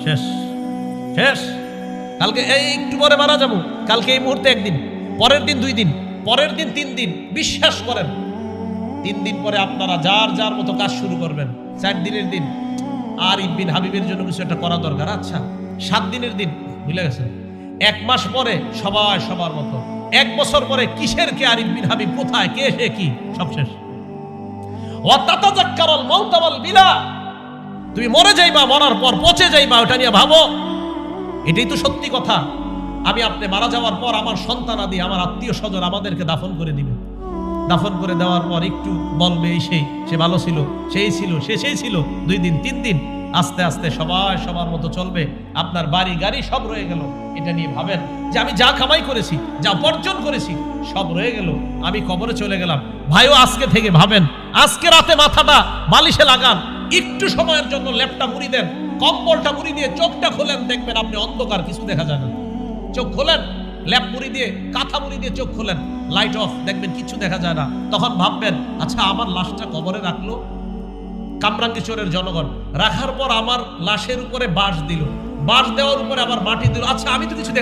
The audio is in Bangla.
শেষ শেষ। কালকে এই একটু পরে মারা যাবো, কালকে এই মুহূর্তে একদিন, পরের দিন 2 দিন, পরের দিন 3 দিন। বিশ্বাস করেন 3 দিন পরে আপনারা যার যার মতো কাজ শুরু করবেন। 4 দিনের দিন আর ইবনে হাবিবের জন্য কিছু একটা করা দরকার। আচ্ছা 7 দিনের দিন ভুলে গেছেন। 1 মাস পরে সবাই সবার মতো। 1 বছর পরে কিসের কে আর ইবনে হাবিব কোথায়, কে সে কি, সব শেষ। ওয়া তাতাযাক্কারুল মাউত ওয়াল বিলা, তুমি মরে যাইবা, মরার পর পচে যাইবা, ওটা নিয়ে ভাবো। এটাই তো সত্যি কথা। আমি আপনি মারা যাওয়ার পর আমার সন্তানাদি, আমার আত্মীয় স্বজন আমাদেরকে দাফন করে দিবে। দাফন করে দেওয়ার পর একটু বলবে এই সেই, সে ভালো ছিল, সেই ছিল, সেই ছিল। 2 দিন 3 দিন আস্তে আস্তে সবাই সবার মতো চলবে। আপনার বাড়ি গাড়ি সব রয়ে গেল। এটা নিয়ে ভাবেন যে আমি যা কামাই করেছি, যা উপার্জন করেছি, সব রয়ে গেল, আমি কবরে চলে গেলাম। ভাইও আজকে থেকে ভাবেন, আজকে রাতে মাথাটা বালিশে লাগান, একটু সময়ের জন্য ল্যাপটা মুড়ি দেন, কম্বলটা মুড়ি দিয়ে চোখটা খোলেন, দেখবেন আপনি অন্ধকার, কিছু দেখা যায় না। চোখ খোলেন, ল্যাপ মুড়ি দিয়ে, কাঁথা মুড়ি দিয়ে চোখ খোলেন, লাইট অফ, দেখবেন কিছু দেখা যায় না। তখন ভাববেন, আচ্ছা আমার লাশটা কবরে রাখলো কামরাঙ্গীরচরের জনগণ, রাখার পর আমার লাশের উপরে বাঁশ দিল, বাঁশ দেওয়ার উপরে আবার মাটি দিল, আচ্ছা আমি তো কিছু